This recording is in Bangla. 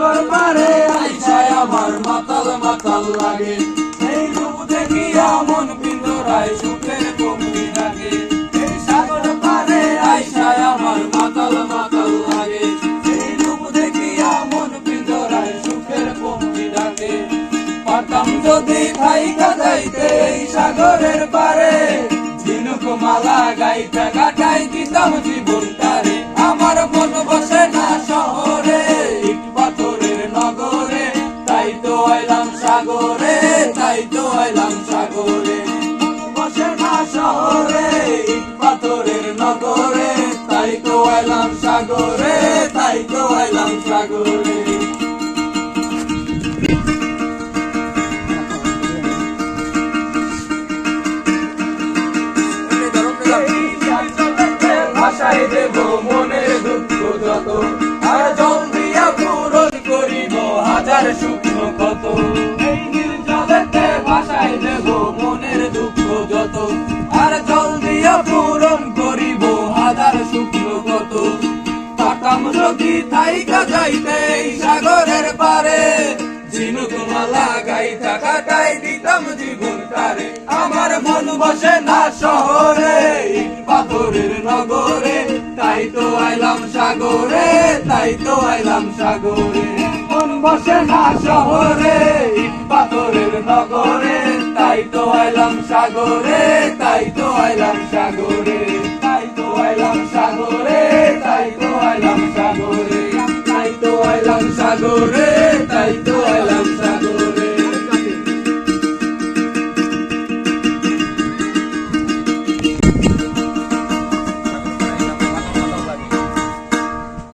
সাগর পারে আইসায় আমার মাতাল মাতাল লাগে। এই রূপ দেখিয়া মন পিঞ্জরায় সুখের পঙ্ক্তি ডাকে। এই সাগর পারে আইসায় আমার মাতাল মাতাল লাগে। এই রূপ দেখিয়া মন পিঞ্জরায় সুখের পঙ্ক্তি ডাকে। পারতাম যদি থাইকা যাইতে এই সাগরের পারে, ঝিনুক মালা গাইতে কাটাই দিতাম জীবনটারে। আমার মন বসে না শহরে, ইট পাথরের নগরে, তাই তো আইলাম সাগরে, তাই তো আইলাম সাগরে। মন বসে না শহরে, ইট পাথরের নগরে, তাই তো আইলাম সাগরে, তাই তো আইলাম সাগরে। ভাষায় দেব মনের দুঃখ যত, আর জল দিয়া পূরণ করিব হাজার শুকনো ক্ষত। এই নির্জলেতে ভাষায় দেব মনের দুঃখ যত, আর জল দিয়া পূরণ করিব হাজার শুকনো ক্ষত। পারতাম যদি থাইকা যাইতে এই সাগরের পারে, ঝিনুক মালা গাইতা কাটাই দিতাম জীবনটারে। আমার মন বসে না শহরে, ইট পাথরের নগরে, তাই তো আইলাম সাগরে, তাই তো আইলাম সাগরে। মন বসে না শহরে, ইট পাথরের নগরে, তাই তো আইলাম সাগরে, তাই তো আইলাম সাগরে। তাই তো আইলাম সাগরে, তাই তো আইলাম সাগরে। তাই তো আইলাম সাগরে, তাই তো